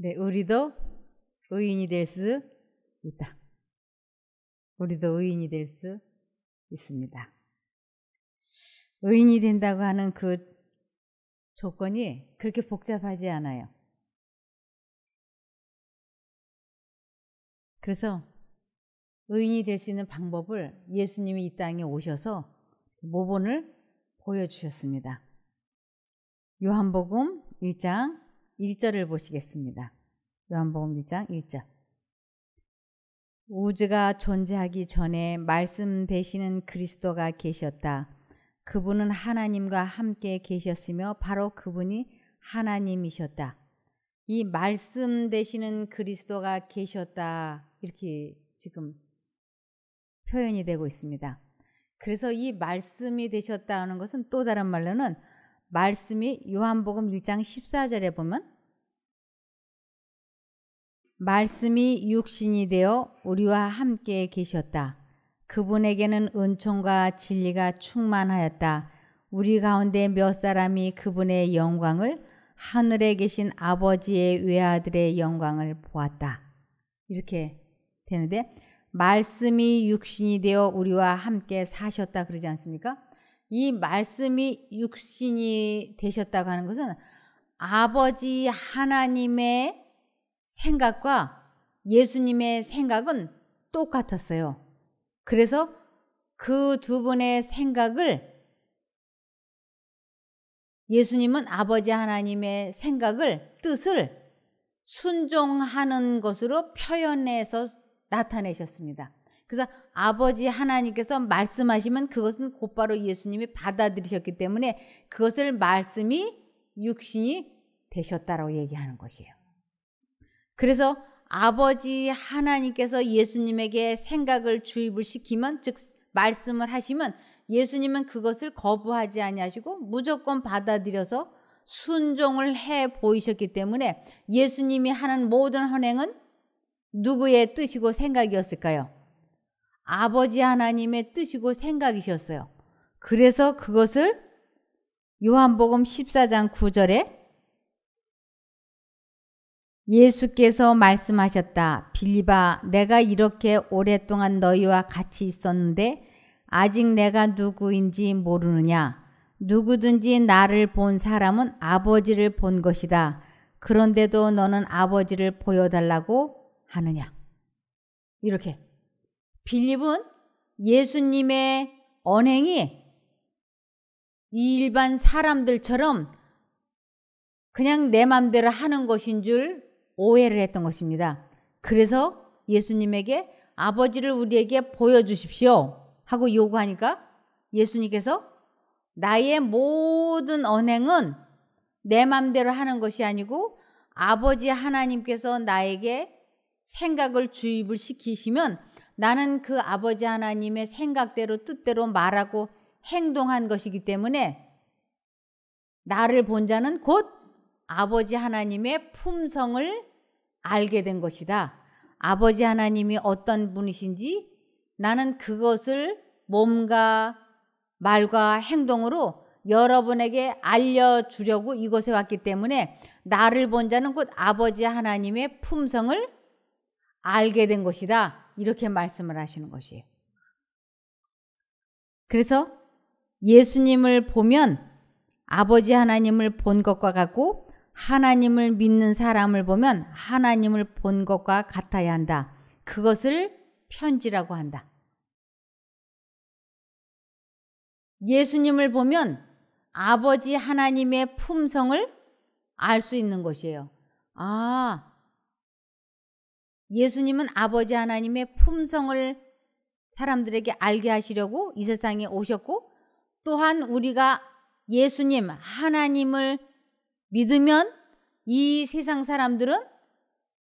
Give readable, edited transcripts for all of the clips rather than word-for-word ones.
네, 우리도 의인이 될 수 있다. 우리도 의인이 될 수 있습니다. 의인이 된다고 하는 그 조건이 그렇게 복잡하지 않아요. 그래서 의인이 될 수 있는 방법을 예수님이 이 땅에 오셔서 모본을 보여주셨습니다. 요한복음 1장 1절을 보시겠습니다. 요한복음 1장 1절. 우주가 존재하기 전에 말씀 되시는 그리스도가 계셨다. 그분은 하나님과 함께 계셨으며 바로 그분이 하나님이셨다. 이 말씀 되시는 그리스도가 계셨다. 이렇게 지금 표현이 되고 있습니다. 그래서 이 말씀이 되셨다 하는 것은 또 다른 말로는 말씀이 요한복음 1장 14절에 보면 말씀이 육신이 되어 우리와 함께 계셨다. 그분에게는 은총과 진리가 충만하였다. 우리 가운데 몇 사람이 그분의 영광을 하늘에 계신 아버지의 외아들의 영광을 보았다. 이렇게 되는데 말씀이 육신이 되어 우리와 함께 사셨다 그러지 않습니까? 이 말씀이 육신이 되셨다고 하는 것은 아버지 하나님의 생각과 예수님의 생각은 똑같았어요. 그래서 그 두 분의 생각을 예수님은 아버지 하나님의 생각을 뜻을 순종하는 것으로 표현해서 나타내셨습니다. 그래서 아버지 하나님께서 말씀하시면 그것은 곧바로 예수님이 받아들이셨기 때문에 그것을 말씀이 육신이 되셨다라고 얘기하는 것이에요. 그래서 아버지 하나님께서 예수님에게 생각을 주입을 시키면 즉 말씀을 하시면 예수님은 그것을 거부하지 아니하시고 무조건 받아들여서 순종을 해 보이셨기 때문에 예수님이 하는 모든 헌행은 누구의 뜻이고 생각이었을까요? 아버지 하나님의 뜻이고 생각이셨어요. 그래서 그것을 요한복음 14장 9절에 예수께서 말씀하셨다. 빌립아, 내가 이렇게 오랫동안 너희와 같이 있었는데 아직 내가 누구인지 모르느냐? 누구든지 나를 본 사람은 아버지를 본 것이다. 그런데도 너는 아버지를 보여달라고 하느냐? 이렇게 빌립은 예수님의 언행이 일반 사람들처럼 그냥 내 맘대로 하는 것인 줄 오해를 했던 것입니다. 그래서 예수님에게 아버지를 우리에게 보여주십시오 하고 요구하니까 예수님께서 나의 모든 언행은 내 맘대로 하는 것이 아니고 아버지 하나님께서 나에게 생각을 주입을 시키시면 나는 그 아버지 하나님의 생각대로 뜻대로 말하고 행동한 것이기 때문에 나를 본 자는 곧 아버지 하나님의 품성을 알게 된 것이다. 아버지 하나님이 어떤 분이신지 나는 그것을 몸과 말과 행동으로 여러분에게 알려주려고 이곳에 왔기 때문에 나를 본 자는 곧 아버지 하나님의 품성을 알게 된 것이다. 이렇게 말씀을 하시는 것이에요. 그래서 예수님을 보면 아버지 하나님을 본 것과 같고 하나님을 믿는 사람을 보면 하나님을 본 것과 같아야 한다. 그것을 편지라고 한다. 예수님을 보면 아버지 하나님의 품성을 알 수 있는 것이에요. 아, 예수님은 아버지 하나님의 품성을 사람들에게 알게 하시려고 이 세상에 오셨고 또한 우리가 예수님, 하나님을 믿으면 이 세상 사람들은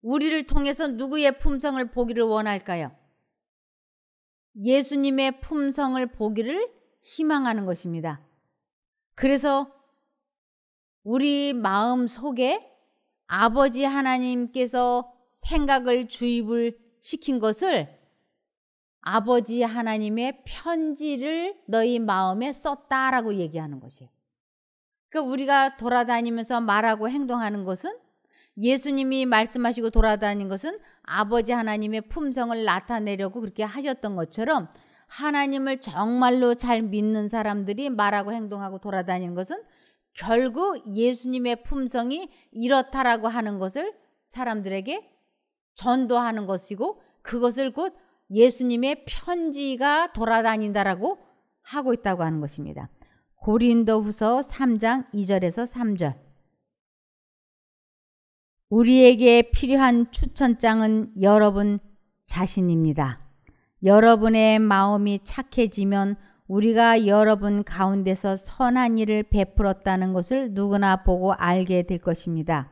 우리를 통해서 누구의 품성을 보기를 원할까요? 예수님의 품성을 보기를 희망하는 것입니다. 그래서 우리 마음 속에 아버지 하나님께서 생각을 주입을 시킨 것을 아버지 하나님의 편지를 너희 마음에 썼다라고 얘기하는 것이에요. 그러니까 우리가 돌아다니면서 말하고 행동하는 것은 예수님이 말씀하시고 돌아다닌 것은 아버지 하나님의 품성을 나타내려고 그렇게 하셨던 것처럼 하나님을 정말로 잘 믿는 사람들이 말하고 행동하고 돌아다니는 것은 결국 예수님의 품성이 이렇다라고 하는 것을 사람들에게 전도하는 것이고 그것을 곧 예수님의 편지가 돌아다닌다라고 하고 있다고 하는 것입니다. 고린도후서 3장 2절에서 3절. 우리에게 필요한 추천장은 여러분 자신입니다. 여러분의 마음이 착해지면 우리가 여러분 가운데서 선한 일을 베풀었다는 것을 누구나 보고 알게 될 것입니다.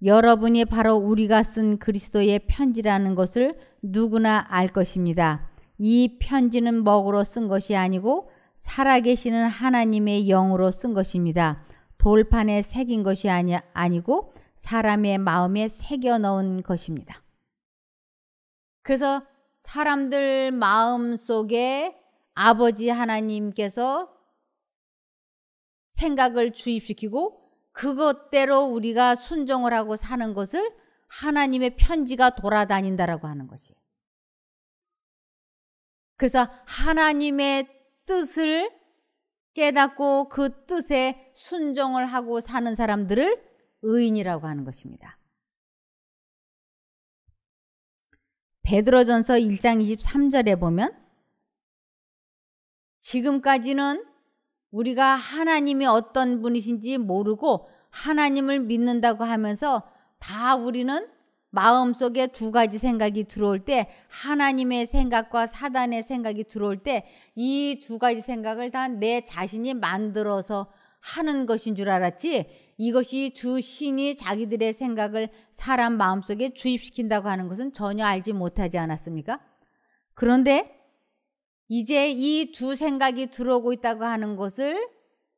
여러분이 바로 우리가 쓴 그리스도의 편지라는 것을 누구나 알 것입니다. 이 편지는 먹으로 쓴 것이 아니고 살아계시는 하나님의 영으로 쓴 것입니다. 돌판에 새긴 것이 아니고 사람의 마음에 새겨 넣은 것입니다. 그래서 사람들 마음 속에 아버지 하나님께서 생각을 주입시키고 그것대로 우리가 순종을 하고 사는 것을 하나님의 편지가 돌아다닌다라고 하는 것이에요. 그래서 하나님의 뜻을 깨닫고 그 뜻에 순종을 하고 사는 사람들을 의인이라고 하는 것입니다. 베드로전서 1장 23절에 보면 지금까지는 우리가 하나님이 어떤 분이신지 모르고 하나님을 믿는다고 하면서 다 우리는 마음속에 두 가지 생각이 들어올 때 하나님의 생각과 사단의 생각이 들어올 때 이 두 가지 생각을 다 내 자신이 만들어서 하는 것인 줄 알았지 이것이 두 신이 자기들의 생각을 사람 마음속에 주입시킨다고 하는 것은 전혀 알지 못하지 않았습니까? 그런데 이제 이 두 생각이 들어오고 있다고 하는 것을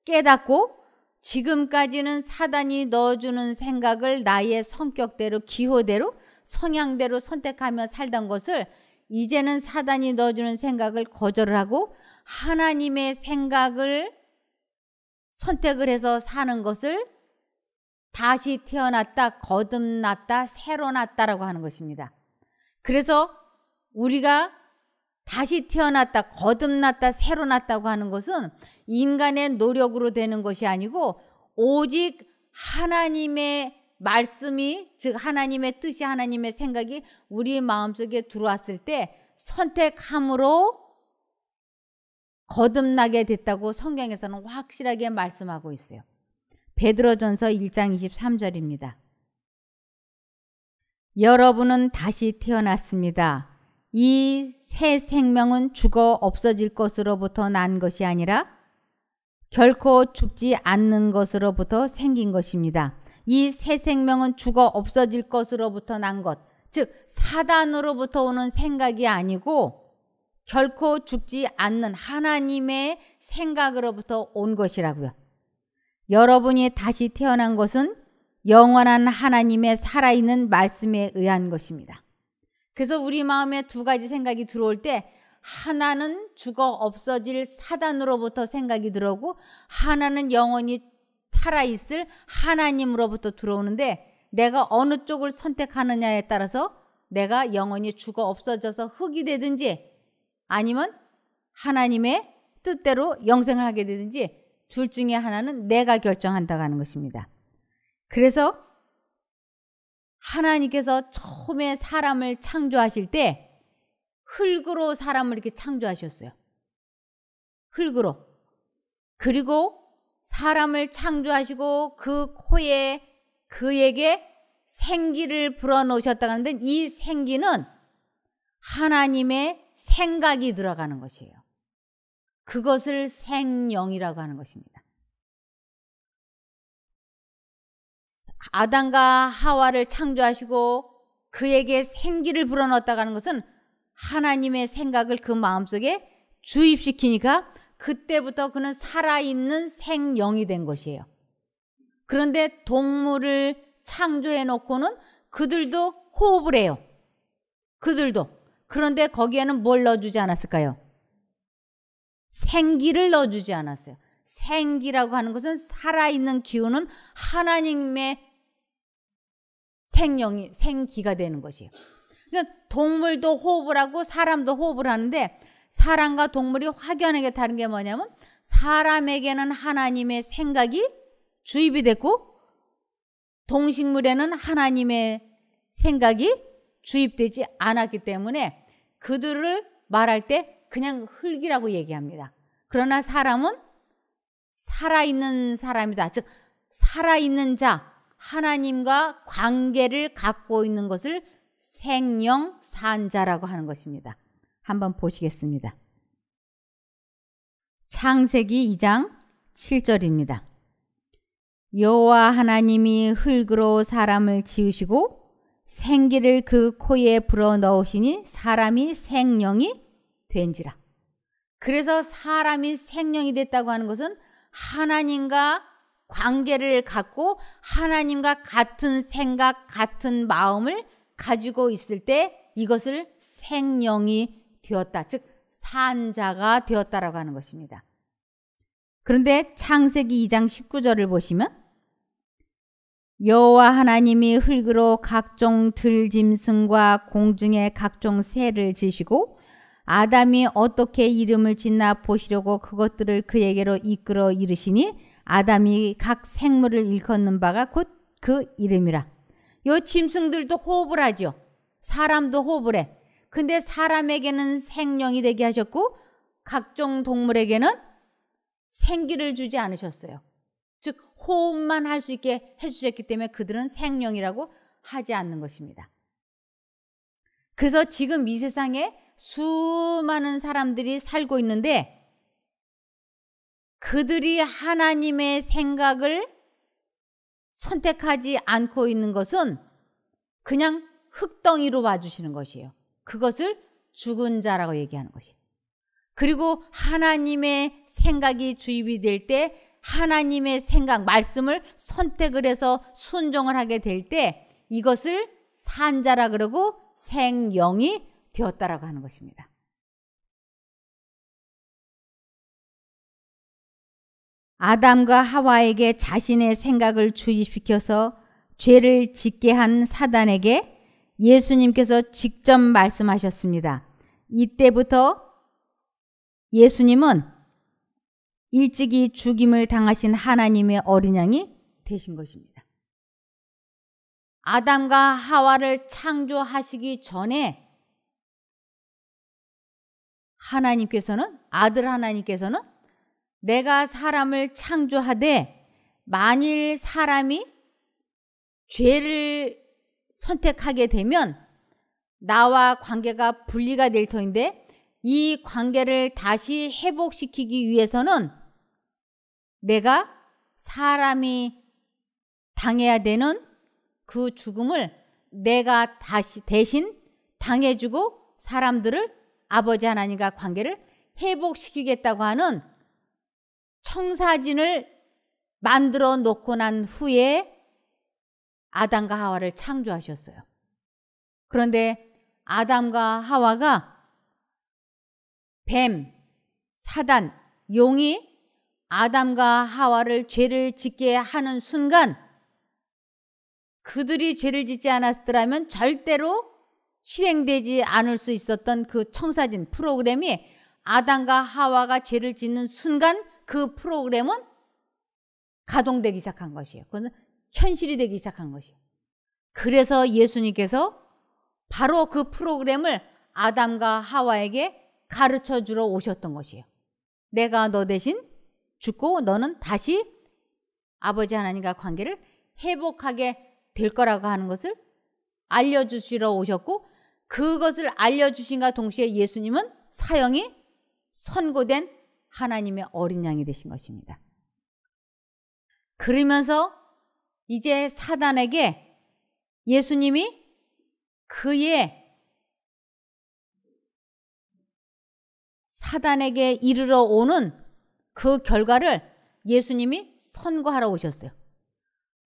깨닫고 지금까지는 사단이 넣어주는 생각을 나의 성격대로 기호대로 성향대로 선택하며 살던 것을 이제는 사단이 넣어주는 생각을 거절을 하고 하나님의 생각을 선택을 해서 사는 것을 다시 태어났다, 거듭났다, 새로 났다라고 하는 것입니다. 그래서 우리가 다시 태어났다, 거듭났다, 새로 났다고 하는 것은 인간의 노력으로 되는 것이 아니고 오직 하나님의 말씀이 즉 하나님의 뜻이 하나님의 생각이 우리 마음속에 들어왔을 때 선택함으로 거듭나게 됐다고 성경에서는 확실하게 말씀하고 있어요. 베드로전서 1장 23절입니다. 여러분은 다시 태어났습니다. 이 새 생명은 죽어 없어질 것으로부터 난 것이 아니라 결코 죽지 않는 것으로부터 생긴 것입니다. 이 새 생명은 죽어 없어질 것으로부터 난 것, 즉 사단으로부터 오는 생각이 아니고 결코 죽지 않는 하나님의 생각으로부터 온 것이라고요. 여러분이 다시 태어난 것은 영원한 하나님의 살아있는 말씀에 의한 것입니다. 그래서 우리 마음에 두 가지 생각이 들어올 때 하나는 죽어 없어질 사단으로부터 생각이 들어오고 하나는 영원히 살아있을 하나님으로부터 들어오는데 내가 어느 쪽을 선택하느냐에 따라서 내가 영원히 죽어 없어져서 흙이 되든지 아니면 하나님의 뜻대로 영생을 하게 되든지 둘 중에 하나는 내가 결정한다고 하는 것입니다. 그래서 하나님께서 처음에 사람을 창조하실 때 흙으로 사람을 이렇게 창조하셨어요. 흙으로. 그리고 사람을 창조하시고 그 코에 그에게 생기를 불어넣으셨다고 하는데 이 생기는 하나님의 생각이 들어가는 것이에요. 그것을 생영이라고 하는 것입니다. 아담과 하와를 창조하시고 그에게 생기를 불어넣었다고 하는 것은 하나님의 생각을 그 마음속에 주입시키니까 그때부터 그는 살아있는 생영이 된 것이에요. 그런데 동물을 창조해 놓고는 그들도 호흡을 해요. 그들도. 그런데 거기에는 뭘 넣어주지 않았을까요? 생기를 넣어주지 않았어요. 생기라고 하는 것은 살아있는 기운은 하나님의 생기가 되는 것이에요. 그러니까 동물도 호흡을 하고 사람도 호흡을 하는데 사람과 동물이 확연하게 다른 게 뭐냐면 사람에게는 하나님의 생각이 주입이 됐고 동식물에는 하나님의 생각이 주입되지 않았기 때문에 그들을 말할 때 그냥 흙이라고 얘기합니다. 그러나 사람은 살아있는 사람이다. 즉 살아있는 자, 하나님과 관계를 갖고 있는 것을 생령 산자라고 하는 것입니다. 한번 보시겠습니다. 창세기 2장 7절입니다. 여호와 하나님이 흙으로 사람을 지으시고 생기를 그 코에 불어넣으시니 사람이 생령이 된지라. 그래서 사람이 생령이 됐다고 하는 것은 하나님과 관계를 갖고 하나님과 같은 생각, 같은 마음을 가지고 있을 때 이것을 생령이 되었다. 즉 산자가 되었다라고 하는 것입니다. 그런데 창세기 2장 19절을 보시면 여호와 하나님이 흙으로 각종 들짐승과 공중의 각종 새를 지으시고 아담이 어떻게 이름을 짓나 보시려고 그것들을 그에게로 이끌어 이르시니 아담이 각 생물을 일컫는 바가 곧 그 이름이라. 요 짐승들도 호흡을 하죠. 사람도 호흡을 해. 근데 사람에게는 생령이 되게 하셨고 각종 동물에게는 생기를 주지 않으셨어요. 즉 호흡만 할 수 있게 해주셨기 때문에 그들은 생령이라고 하지 않는 것입니다. 그래서 지금 이 세상에 수많은 사람들이 살고 있는데 그들이 하나님의 생각을 선택하지 않고 있는 것은 그냥 흙덩이로 봐주시는 것이에요. 그것을 죽은 자라고 얘기하는 것이에요. 그리고 하나님의 생각이 주입이 될 때 하나님의 생각, 말씀을 선택을 해서 순종을 하게 될 때 이것을 산자라 그러고 생령이 되었다라고 하는 것입니다. 아담과 하와에게 자신의 생각을 주입시켜서 죄를 짓게 한 사단에게 예수님께서 직접 말씀하셨습니다. 이때부터 예수님은 일찍이 죽임을 당하신 하나님의 어린 양이 되신 것입니다. 아담과 하와를 창조하시기 전에 아들 하나님께서는 내가 사람을 창조하되 만일 사람이 죄를 선택하게 되면 나와 관계가 분리가 될 터인데 이 관계를 다시 회복시키기 위해서는 내가 사람이 당해야 되는 그 죽음을 내가 다시 대신 당해주고 사람들을 아버지 하나님과 관계를 회복시키겠다고 하는 청사진을 만들어 놓고 난 후에 아담과 하와를 창조하셨어요. 그런데 아담과 하와가 뱀, 사단, 용이 아담과 하와를 죄를 짓게 하는 순간 그들이 죄를 짓지 않았더라면 절대로 실행되지 않을 수 있었던 그 청사진 프로그램이 아담과 하와가 죄를 짓는 순간 그 프로그램은 가동되기 시작한 것이에요. 그건 현실이 되기 시작한 것이에요. 그래서 예수님께서 바로 그 프로그램을 아담과 하와에게 가르쳐 주러 오셨던 것이에요. 내가 너 대신 죽고 너는 다시 아버지 하나님과 관계를 회복하게 될 거라고 하는 것을 알려주시러 오셨고 그것을 알려주신과 동시에 예수님은 사형이 선고된 하나님의 어린 양이 되신 것입니다. 그러면서 이제 사단에게 예수님이 사단에게 이르러 오는 그 결과를 예수님이 선고하러 오셨어요.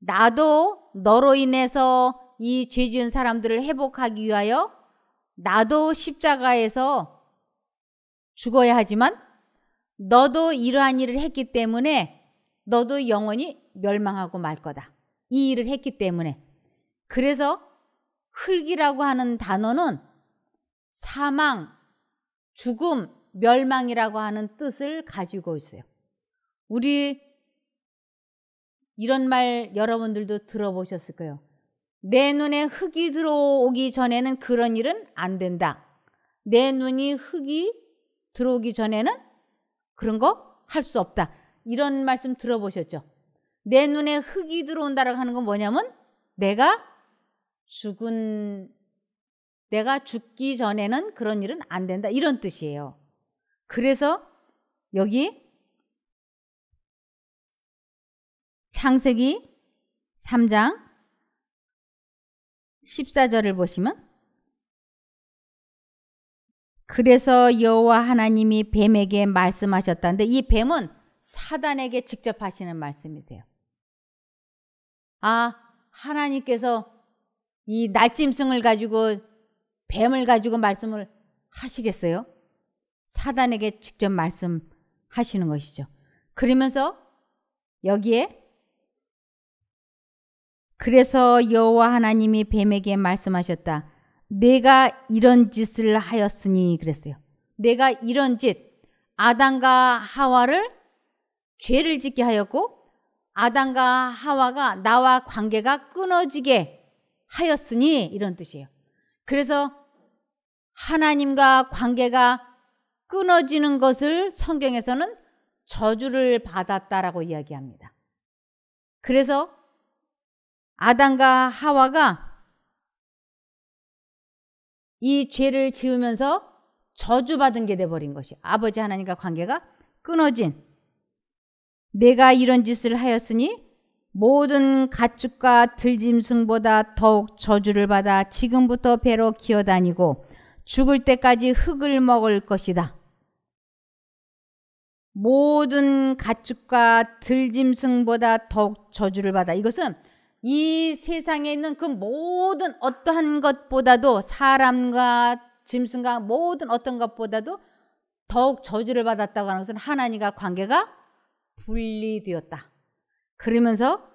나도 너로 인해서 이 죄 지은 사람들을 회복하기 위하여 나도 십자가에서 죽어야 하지만 너도 이러한 일을 했기 때문에 너도 영원히 멸망하고 말 거다. 이 일을 했기 때문에. 그래서 흙이라고 하는 단어는 사망, 죽음, 멸망이라고 하는 뜻을 가지고 있어요. 우리 이런 말 여러분들도 들어보셨을 거예요. 내 눈에 흙이 들어오기 전에는 그런 일은 안 된다. 내 눈이 흙이 들어오기 전에는 그런 거 할 수 없다. 이런 말씀 들어보셨죠? 내 눈에 흙이 들어온다라고 하는 건 뭐냐면 내가 죽기 전에는 그런 일은 안 된다. 이런 뜻이에요. 그래서 여기 창세기 3장 14절을 보시면 그래서 여호와 하나님이 뱀에게 말씀하셨다는데 이 뱀은 사단에게 직접 하시는 말씀이세요. 하나님께서 이 날짐승을 가지고 뱀을 가지고 말씀을 하시겠어요? 사단에게 직접 말씀하시는 것이죠. 그러면서 여기에 그래서 여호와 하나님이 뱀에게 말씀하셨다. 내가 이런 짓을 하였으니 그랬어요. 내가 이런 짓, 아담과 하와를 죄를 짓게 하였고 아담과 하와가 나와 관계가 끊어지게 하였으니 이런 뜻이에요. 그래서 하나님과 관계가 끊어지는 것을 성경에서는 저주를 받았다라고 이야기합니다. 그래서 아담과 하와가 이 죄를 지으면서 저주받은 게 돼버린 것이 아버지 하나님과 관계가 끊어진 내가 이런 짓을 하였으니 모든 가축과 들짐승보다 더욱 저주를 받아 지금부터 배로 기어다니고 죽을 때까지 흙을 먹을 것이다. 모든 가축과 들짐승보다 더욱 저주를 받아. 이것은 이 세상에 있는 그 모든 어떠한 것보다도 사람과 짐승과 모든 어떤 것보다도 더욱 저주를 받았다고 하는 것은 하나님과 관계가 분리되었다. 그러면서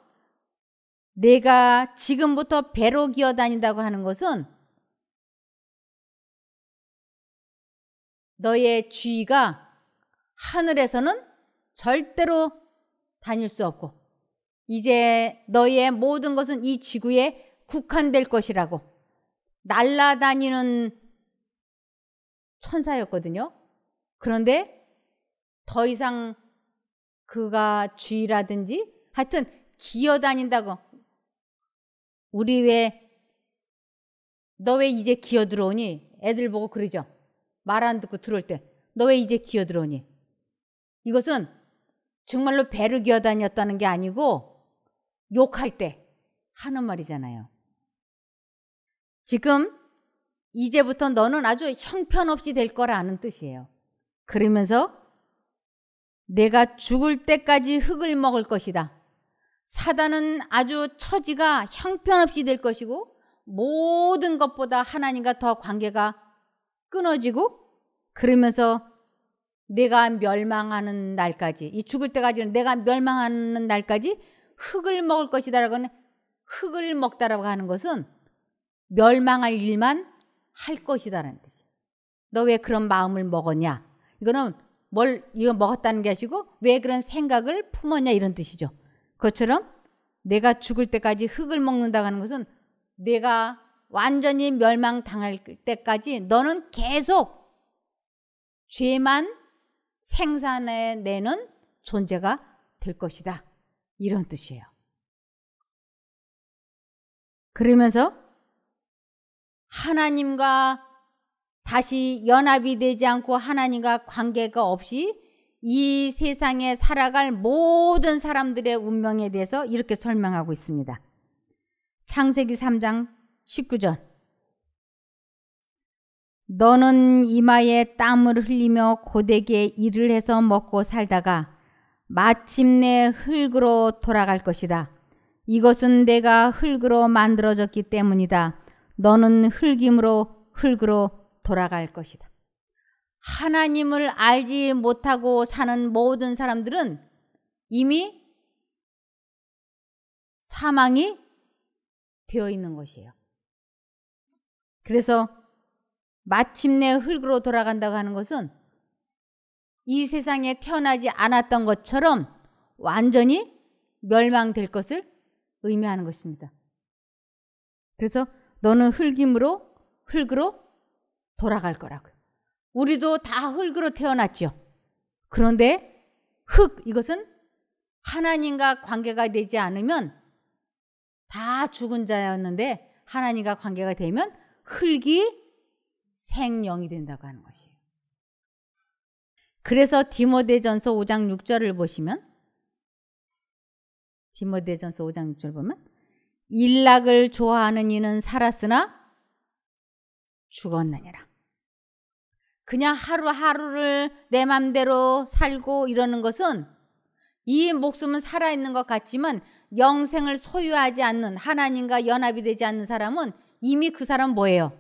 내가 지금부터 배로 기어다닌다고 하는 것은 너의 쥐가 하늘에서는 절대로 다닐 수 없고 이제 너의 모든 것은 이 지구에 국한될 것이라고 날아다니는 천사였거든요. 그런데 더 이상 그가 쥐라든지 하여튼 기어다닌다고 우리 너 왜 이제 기어 들어오니? 애들 보고 그러죠. 말 안 듣고 들어올 때 너 왜 이제 기어 들어오니? 이것은 정말로 배를 기어다녔다는 게 아니고 욕할 때 하는 말이잖아요. 지금 이제부터 너는 아주 형편없이 될 거라는 뜻이에요. 그러면서 내가 죽을 때까지 흙을 먹을 것이다. 사단은 아주 처지가 형편없이 될 것이고 모든 것보다 하나님과 더 관계가 끊어지고 그러면서 내가 멸망하는 날까지 이 죽을 때까지는 내가 멸망하는 날까지 흙을 먹을 것이다라고 하는 흙을 먹다라고 하는 것은 멸망할 일만 할 것이다라는 뜻이에요. 너 왜 그런 마음을 먹었냐? 이거는 이거 먹었다는 게 아니고 왜 그런 생각을 품었냐 이런 뜻이죠. 그것처럼 내가 죽을 때까지 흙을 먹는다고 하는 것은 내가 완전히 멸망당할 때까지 너는 계속 죄만 생산해내는 존재가 될 것이다. 이런 뜻이에요. 그러면서 하나님과 다시 연합이 되지 않고 하나님과 관계가 없이 이 세상에 살아갈 모든 사람들의 운명에 대해서 이렇게 설명하고 있습니다. 창세기 3장 19절 너는 이마에 땀을 흘리며 고되게 일을 해서 먹고 살다가 마침내 흙으로 돌아갈 것이다. 이것은 내가 흙으로 만들어졌기 때문이다. 너는 흙으로 돌아갈 것이다. 하나님을 알지 못하고 사는 모든 사람들은 이미 사망이 되어 있는 것이에요. 그래서 마침내 흙으로 돌아간다고 하는 것은 이 세상에 태어나지 않았던 것처럼 완전히 멸망될 것을 의미하는 것입니다. 그래서 너는 흙으로 돌아갈 거라고요. 우리도 다 흙으로 태어났죠. 그런데 이것은 하나님과 관계가 되지 않으면 다 죽은 자였는데 하나님과 관계가 되면 흙이 생명이 된다고 하는 것이에요. 그래서 디모데전서 5장 6절을 보시면 디모데전서 5장 6절 보면 일락을 좋아하는 이는 살았으나 죽었느니라. 그냥 하루하루를 내 맘대로 살고 이러는 것은 이 목숨은 살아있는 것 같지만 영생을 소유하지 않는 하나님과 연합이 되지 않는 사람은 이미 그 사람은 뭐예요?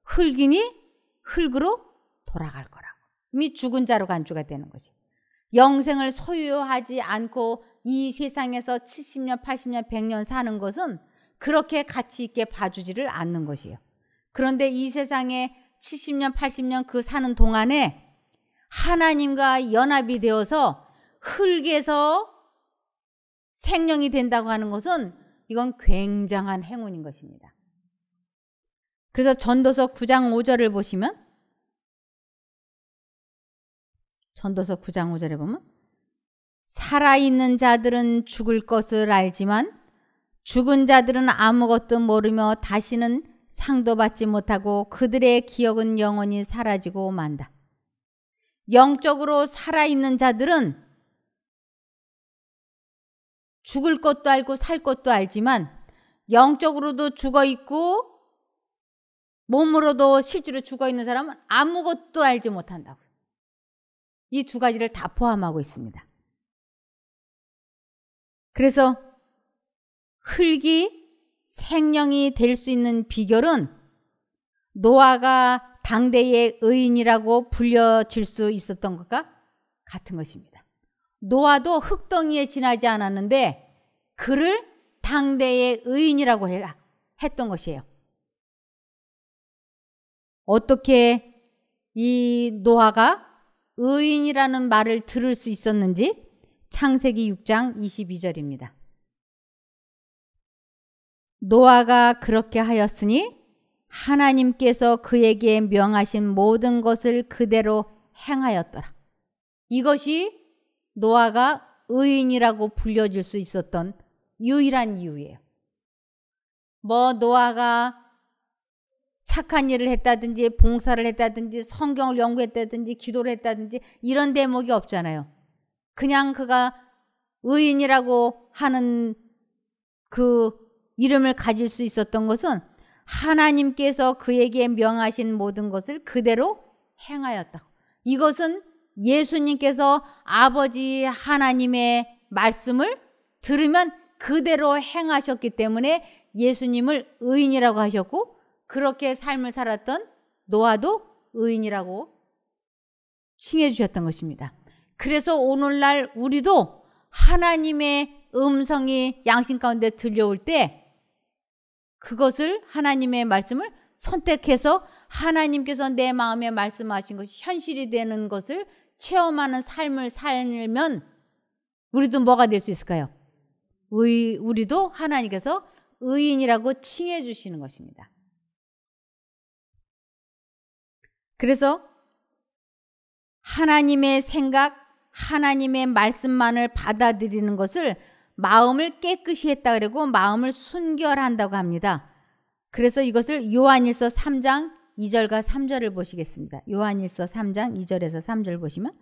흙이니 흙으로 돌아갈 거라고. 이미 죽은 자로 간주가 되는 거죠. 영생을 소유하지 않고 이 세상에서 70년, 80년, 100년 사는 것은 그렇게 가치 있게 봐주지를 않는 것이에요. 그런데 이 세상에 70년, 80년 그 사는 동안에 하나님과 연합이 되어서 흙에서 생명이 된다고 하는 것은 이건 굉장한 행운인 것입니다. 그래서 전도서 9장 5절을 보시면 전도서 9장 5절에 보면 살아있는 자들은 죽을 것을 알지만 죽은 자들은 아무것도 모르며 다시는 상도 받지 못하고 그들의 기억은 영원히 사라지고 만다. 영적으로 살아있는 자들은 죽을 것도 알고 살 것도 알지만 영적으로도 죽어 있고 몸으로도 실제로 죽어 있는 사람은 아무것도 알지 못한다고요. 이 두 가지를 다 포함하고 있습니다. 그래서 흙이 생명이 될 수 있는 비결은 노아가 당대의 의인이라고 불려질 수 있었던 것과 같은 것입니다. 노아도 흙덩이에 지나지 않았는데 그를 당대의 의인이라고 했던 것이에요. 어떻게 이 노아가 의인이라는 말을 들을 수 있었는지 창세기 6장 22절입니다. 노아가 그렇게 하였으니 하나님께서 그에게 명하신 모든 것을 그대로 행하였더라. 이것이 노아가 의인이라고 불려질 수 있었던 유일한 이유예요. 노아가 착한 일을 했다든지 봉사를 했다든지 성경을 연구했다든지 기도를 했다든지 이런 대목이 없잖아요. 그냥 그가 의인이라고 하는 그 이름을 가질 수 있었던 것은 하나님께서 그에게 명하신 모든 것을 그대로 행하였다. 이것은 예수님께서 아버지 하나님의 말씀을 들으면 그대로 행하셨기 때문에 예수님을 의인이라고 하셨고 그렇게 삶을 살았던 노아도 의인이라고 칭해 주셨던 것입니다. 그래서 오늘날 우리도 하나님의 음성이 양심 가운데 들려올 때 그것을 하나님의 말씀을 선택해서 하나님께서 내 마음에 말씀하신 것이 현실이 되는 것을 체험하는 삶을 살면 우리도 뭐가 될 수 있을까요? 우리도 하나님께서 의인이라고 칭해 주시는 것입니다. 그래서 하나님의 생각, 하나님의 말씀만을 받아들이는 것을 마음을 깨끗이 했다 그러고 마음을 순결한다고 합니다. 그래서 이것을 요한일서 3장 2절과 3절을 보시겠습니다. 요한일서 3장 2절에서 3절 보시면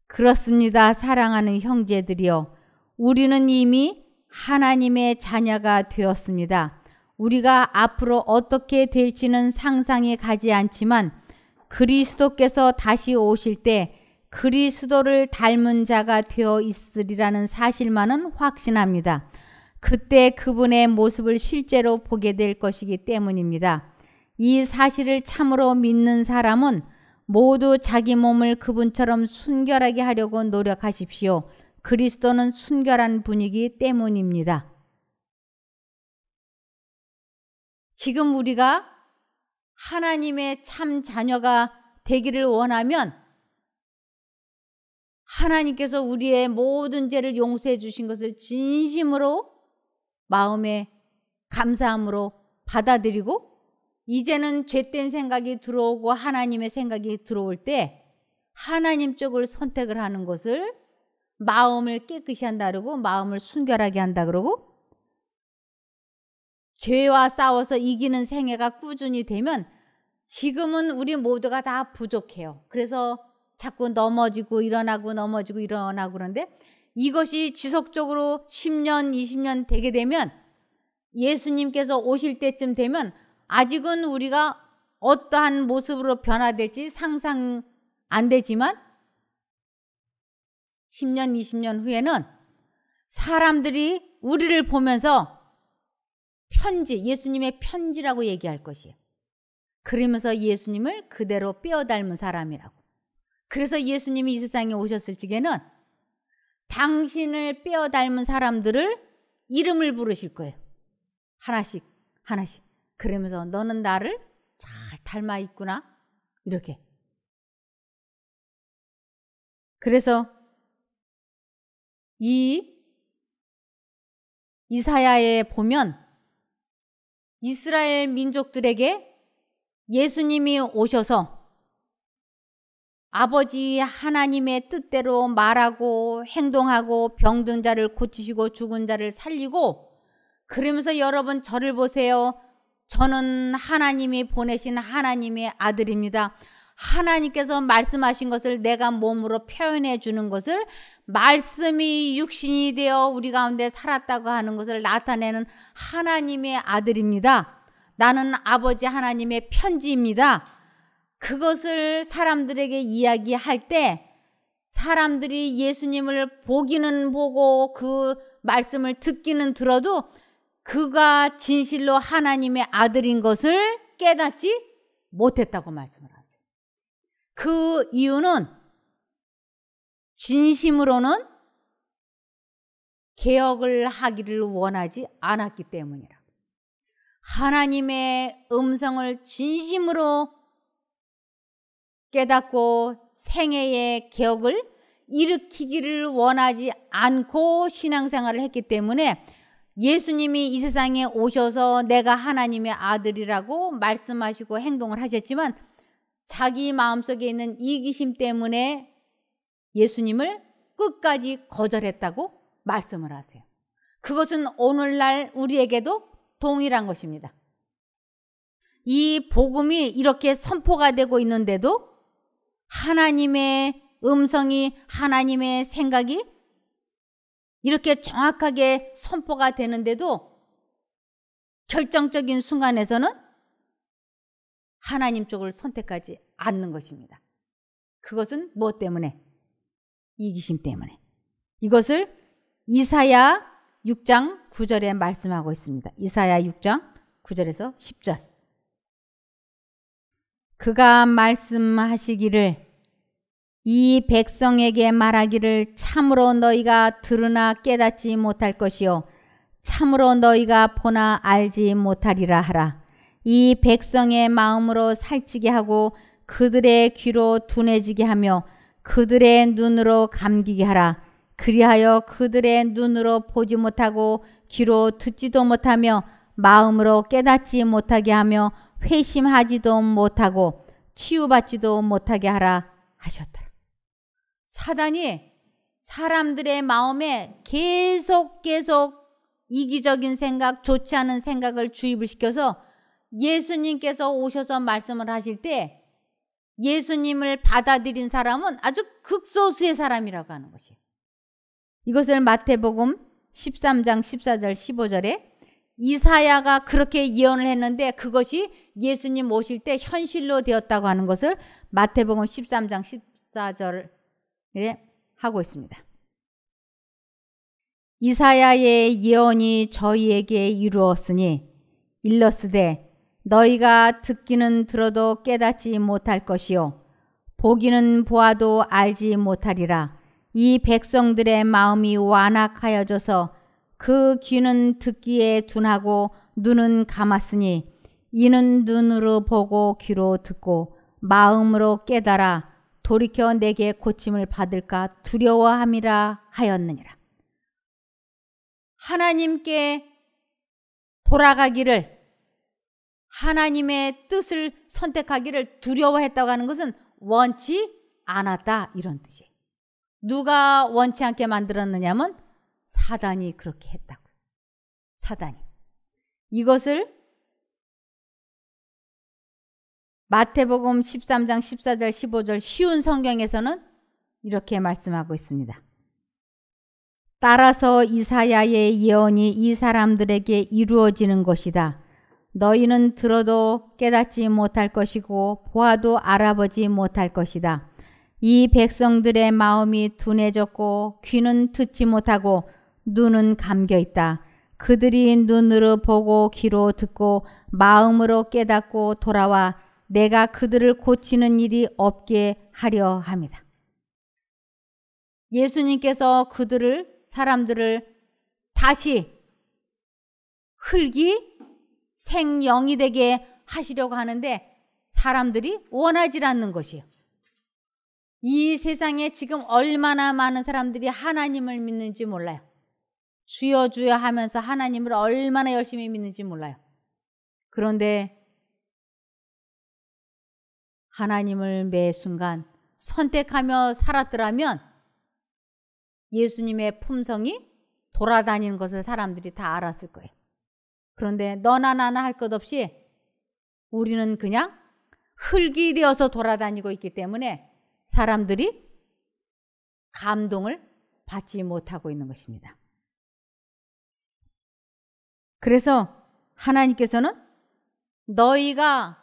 그렇습니다. 사랑하는 형제들이여 우리는 이미 하나님의 자녀가 되었습니다. 우리가 앞으로 어떻게 될지는 상상이 가지 않지만 그리스도께서 다시 오실 때 그리스도를 닮은 자가 되어 있으리라는 사실만은 확신합니다. 그때 그분의 모습을 실제로 보게 될 것이기 때문입니다. 이 사실을 참으로 믿는 사람은 모두 자기 몸을 그분처럼 순결하게 하려고 노력하십시오. 그리스도는 순결한 분이기 때문입니다. 지금 우리가 하나님의 참 자녀가 되기를 원하면 하나님께서 우리의 모든 죄를 용서해 주신 것을 진심으로 마음에 감사함으로 받아들이고 이제는 죄된 생각이 들어오고 하나님의 생각이 들어올 때 하나님 쪽을 선택을 하는 것을 마음을 깨끗이 한다 그러고 마음을 순결하게 한다 그러고 죄와 싸워서 이기는 생애가 꾸준히 되면 지금은 우리 모두가 다 부족해요. 그래서 자꾸 넘어지고 일어나고 넘어지고 일어나고 그런데 이것이 지속적으로 10년, 20년 되게 되면 예수님께서 오실 때쯤 되면 아직은 우리가 어떠한 모습으로 변화될지 상상 안 되지만 10년, 20년 후에는 사람들이 우리를 보면서 편지, 예수님의 편지라고 얘기할 것이에요. 그러면서 예수님을 그대로 빼어 닮은 사람이라고. 그래서 예수님이 이 세상에 오셨을 적에는 당신을 빼어 닮은 사람들을 이름을 부르실 거예요. 하나씩 하나씩. 그러면서 너는 나를 잘 닮아 있구나. 이렇게. 그래서 이 이사야에 보면 이스라엘 민족들에게 예수님이 오셔서 아버지 하나님의 뜻대로 말하고 행동하고 병든 자를 고치시고 죽은 자를 살리고 그러면서 여러분 저를 보세요. 저는 하나님이 보내신 하나님의 아들입니다. 하나님께서 말씀하신 것을 내가 몸으로 표현해 주는 것을 말씀이 육신이 되어 우리 가운데 살았다고 하는 것을 나타내는 하나님의 아들입니다. 나는 아버지 하나님의 편지입니다. 그것을 사람들에게 이야기할 때 사람들이 예수님을 보기는 보고 그 말씀을 듣기는 들어도 그가 진실로 하나님의 아들인 것을 깨닫지 못했다고 말씀을 하세요. 그 이유는 진심으로는 개혁을 하기를 원하지 않았기 때문이라. 하나님의 음성을 진심으로 깨닫고 생애의 개혁을 일으키기를 원하지 않고 신앙생활을 했기 때문에 예수님이 이 세상에 오셔서 내가 하나님의 아들이라고 말씀하시고 행동을 하셨지만 자기 마음속에 있는 이기심 때문에 예수님을 끝까지 거절했다고 말씀을 하세요. 그것은 오늘날 우리에게도 동일한 것입니다. 이 복음이 이렇게 선포가 되고 있는데도 하나님의 음성이 하나님의 생각이 이렇게 정확하게 선포가 되는데도 결정적인 순간에서는 하나님 쪽을 선택하지 않는 것입니다. 그것은 무엇 때문에? 이기심 때문에. 이것을 이사야 6장 9절에 말씀하고 있습니다. 이사야 6장 9절에서 10절. 그가 말씀하시기를 이 백성에게 말하기를 참으로 너희가 들으나 깨닫지 못할 것이요 참으로 너희가 보나 알지 못하리라 하라. 이 백성의 마음으로 살찌게 하고 그들의 귀로 둔해지게 하며 그들의 눈으로 감기게 하라. 그리하여 그들의 눈으로 보지 못하고 귀로 듣지도 못하며 마음으로 깨닫지 못하게 하며 회심하지도 못하고 치유받지도 못하게 하라 하셨더라. 사단이 사람들의 마음에 계속 이기적인 생각, 좋지 않은 생각을 주입을 시켜서 예수님께서 오셔서 말씀을 하실 때 예수님을 받아들인 사람은 아주 극소수의 사람이라고 하는 것이에요. 이것을 마태복음 13장 14절 15절에 이사야가 그렇게 예언을 했는데 그것이 예수님 오실 때 현실로 되었다고 하는 것을 마태복음 13장 14절에 하고 있습니다. 이사야의 예언이 저희에게 이루었으니 일렀으되 너희가 듣기는 들어도 깨닫지 못할 것이요 보기는 보아도 알지 못하리라. 이 백성들의 마음이 완악하여져서 그 귀는 듣기에 둔하고 눈은 감았으니 이는 눈으로 보고 귀로 듣고 마음으로 깨달아 돌이켜 내게 고침을 받을까 두려워함이라 하였느니라. 하나님께 돌아가기를, 하나님의 뜻을 선택하기를 두려워했다고 하는 것은 원치 않았다, 이런 뜻이에요. 누가 원치 않게 만들었느냐면 사단이 그렇게 했다고. 사단이. 이것을 마태복음 13장 14절 15절 쉬운 성경에서는 이렇게 말씀하고 있습니다. 따라서 이사야의 예언이 이 사람들에게 이루어지는 것이다. 너희는 들어도 깨닫지 못할 것이고 보아도 알아보지 못할 것이다. 이 백성들의 마음이 둔해졌고 귀는 듣지 못하고 눈은 감겨 있다. 그들이 눈으로 보고 귀로 듣고 마음으로 깨닫고 돌아와 내가 그들을 고치는 일이 없게 하려 합니다. 예수님께서 사람들을 다시 흙이 생영이 되게 하시려고 하는데 사람들이 원하지 않는 것이에요. 이 세상에 지금 얼마나 많은 사람들이 하나님을 믿는지 몰라요. 주여 주여 하면서 하나님을 얼마나 열심히 믿는지 몰라요. 그런데 하나님을 매 순간 선택하며 살았더라면 예수님의 품성이 돌아다니는 것을 사람들이 다 알았을 거예요. 그런데 너나 나나 할 것 없이 우리는 그냥 흙이 되어서 돌아다니고 있기 때문에 사람들이 감동을 받지 못하고 있는 것입니다. 그래서 하나님께서는 너희가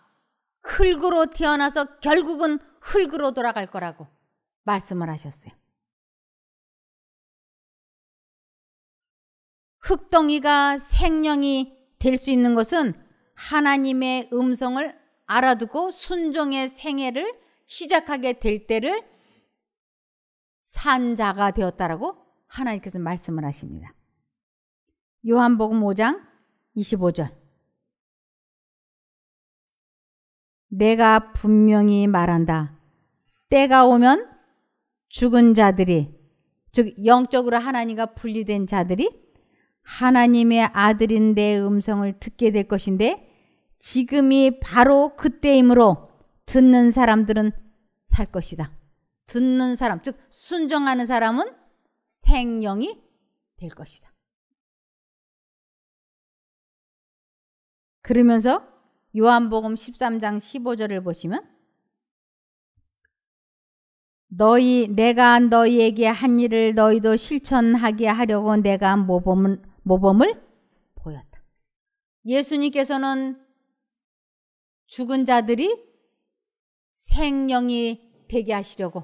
흙으로 태어나서 결국은 흙으로 돌아갈 거라고 말씀을 하셨어요. 흙덩이가 생명이 될 수 있는 것은 하나님의 음성을 알아두고 순종의 생애를 시작하게 될 때를 산 자가 되었다라고 하나님께서 말씀을 하십니다. 요한복음 5장 25절. 내가 분명히 말한다. 때가 오면 죽은 자들이, 즉 영적으로 하나님과 분리된 자들이 하나님의 아들인 내 음성을 듣게 될 것인데 지금이 바로 그때이므로 듣는 사람들은 살 것이다. 듣는 사람, 즉 순종하는 사람은 생명이 될 것이다. 그러면서 요한복음 13장 15절을 보시면 내가 너희에게 한 일을 너희도 실천하게 하려고 내가 모범을 보였다. 예수님께서는 죽은 자들이 생명이 되게 하시려고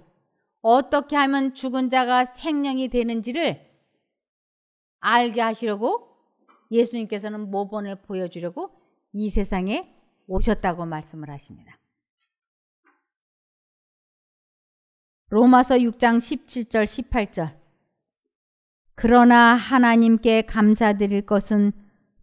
어떻게 하면 죽은 자가 생명이 되는지를 알게 하시려고 예수님께서는 모범을 보여주려고 이 세상에 오셨다고 말씀을 하십니다. 로마서 6장 17절 18절. 그러나 하나님께 감사드릴 것은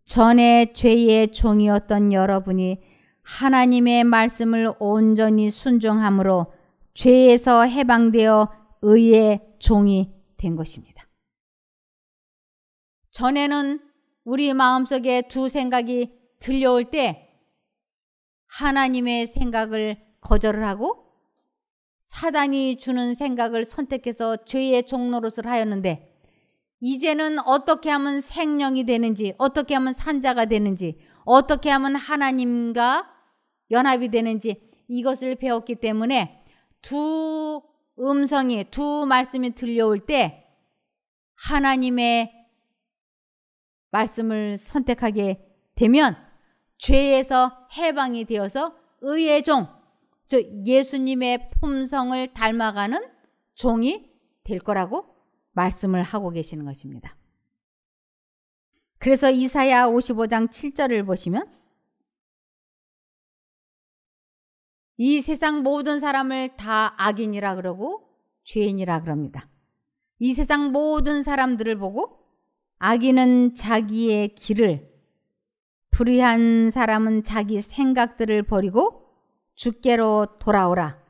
전에 죄의 종이었던 여러분이 하나님의 말씀을 온전히 순종함으로 죄에서 해방되어 의의 종이 된 것입니다. 전에는 우리 마음속에 두 생각이 들려올 때 하나님의 생각을 거절을 하고 사단이 주는 생각을 선택해서 죄의 종노릇을 하였는데 이제는 어떻게 하면 생명이 되는지, 어떻게 하면 산자가 되는지, 어떻게 하면 하나님과 연합이 되는지 이것을 배웠기 때문에 두 말씀이 들려올 때 하나님의 말씀을 선택하게 되면 죄에서 해방이 되어서 의의 종, 즉 예수님의 품성을 닮아가는 종이 될 거라고 말씀을 하고 계시는 것입니다. 그래서 이사야 55장 7절을 보시면 이 세상 모든 사람을 다 악인이라 그러고 죄인이라 그럽니다. 이 세상 모든 사람들을 보고 악인은 자기의 길을 불의한 사람은 자기 생각들을 버리고 주께로 돌아오라.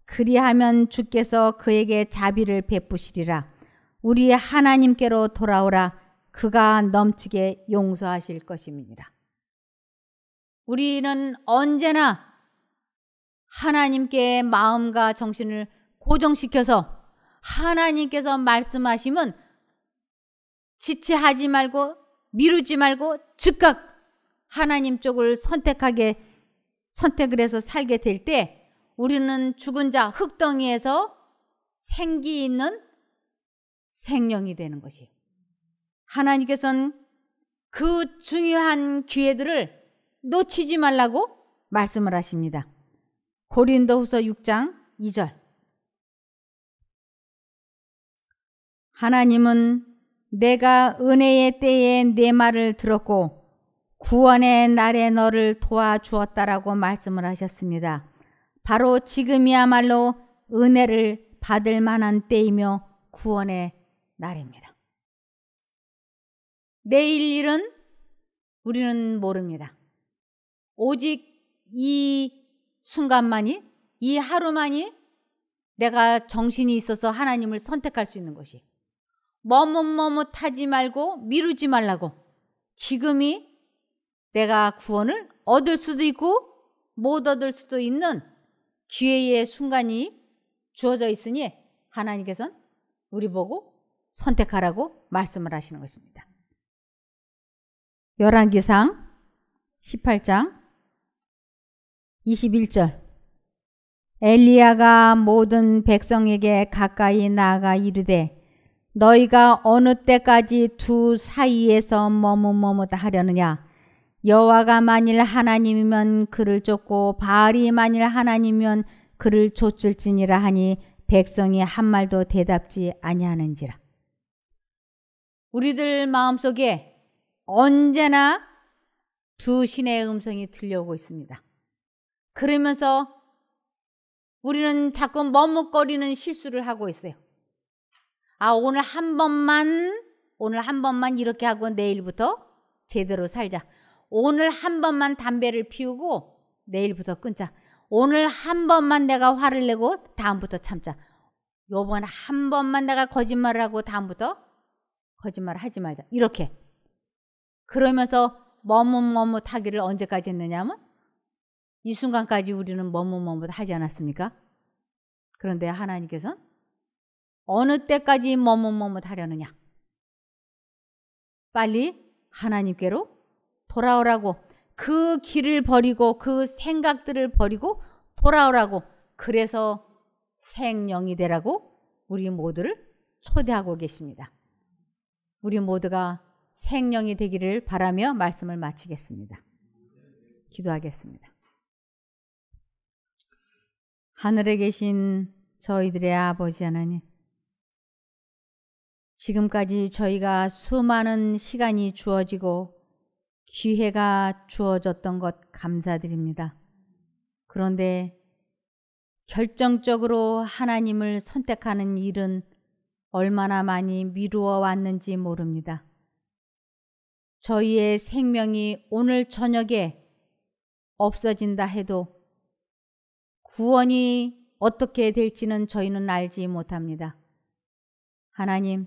그리하면 주께서 그에게 자비를 베푸시리라. 우리 하나님께로 돌아오라. 그가 넘치게 용서하실 것임이니라. 우리는 언제나 하나님께 마음과 정신을 고정시켜서 하나님께서 말씀하시면 지체하지 말고 미루지 말고 즉각 하나님 쪽을 선택을 해서 살게 될 때 우리는 죽은 자 흙덩이에서 생기 있는 생명이 되는 것이에요. 하나님께서는 그 중요한 기회들을 놓치지 말라고 말씀을 하십니다. 고린도후서 6장 2절. 하나님은 내가 은혜의 때에 내 말을 들었고 구원의 날에 너를 도와주었다라고 말씀을 하셨습니다. 바로 지금이야말로 은혜를 받을 만한 때이며 구원의 날입니다. 내일 일은 우리는 모릅니다. 오직 이 순간만이, 이 하루만이 내가 정신이 있어서 하나님을 선택할 수 있는 것이. 머뭇머뭇하지 말고 미루지 말라고. 지금이 내가 구원을 얻을 수도 있고 못 얻을 수도 있는 기회의 순간이 주어져 있으니 하나님께서는 우리 보고 선택하라고 말씀을 하시는 것입니다. 열왕기상 18장 21절. 엘리야가 모든 백성에게 가까이 나아가 이르되 너희가 어느 때까지 두 사이에서 머뭇머뭇하려느냐. 여호와가 만일 하나님이면 그를 쫓고 바알이 만일 하나님이면 그를 쫓을지니라 하니 백성이 한 말도 대답지 아니하는지라. 우리들 마음속에 언제나 두 신의 음성이 들려오고 있습니다. 그러면서 우리는 자꾸 머뭇거리는 실수를 하고 있어요. 오늘 한 번만 이렇게 하고 내일부터 제대로 살자. 오늘 한 번만 담배를 피우고 내일부터 끊자. 오늘 한 번만 내가 화를 내고 다음부터 참자. 요번 한 번만 내가 거짓말을 하고 다음부터 거짓말을 하지 말자. 이렇게. 그러면서 머뭇머뭇하기를 언제까지 했느냐면 이 순간까지 우리는 머뭇머뭇하지 않았습니까? 그런데 하나님께서는 어느 때까지 머뭇머뭇하려느냐. 빨리 하나님께로 돌아오라고. 그 길을 버리고 그 생각들을 버리고 돌아오라고. 그래서 생명이 되라고 우리 모두를 초대하고 계십니다. 우리 모두가 생명이 되기를 바라며 말씀을 마치겠습니다. 기도하겠습니다. 하늘에 계신 저희들의 아버지 하나님, 지금까지 저희가 수많은 시간이 주어지고 기회가 주어졌던 것 감사드립니다. 그런데 결정적으로 하나님을 선택하는 일은 얼마나 많이 미루어 왔는지 모릅니다. 저희의 생명이 오늘 저녁에 없어진다 해도 구원이 어떻게 될지는 저희는 알지 못합니다. 하나님,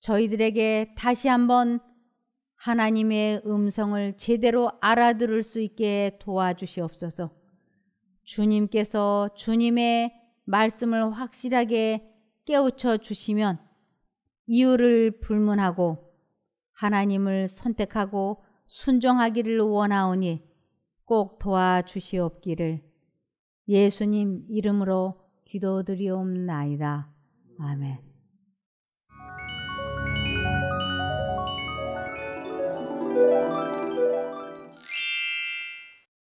저희들에게 다시 한번 하나님의 음성을 제대로 알아들을 수 있게 도와주시옵소서. 주님께서 주님의 말씀을 확실하게 깨우쳐 주시면 이유를 불문하고 하나님을 선택하고 순종하기를 원하오니 꼭 도와주시옵기를 예수님 이름으로 기도드리옵나이다. 아멘.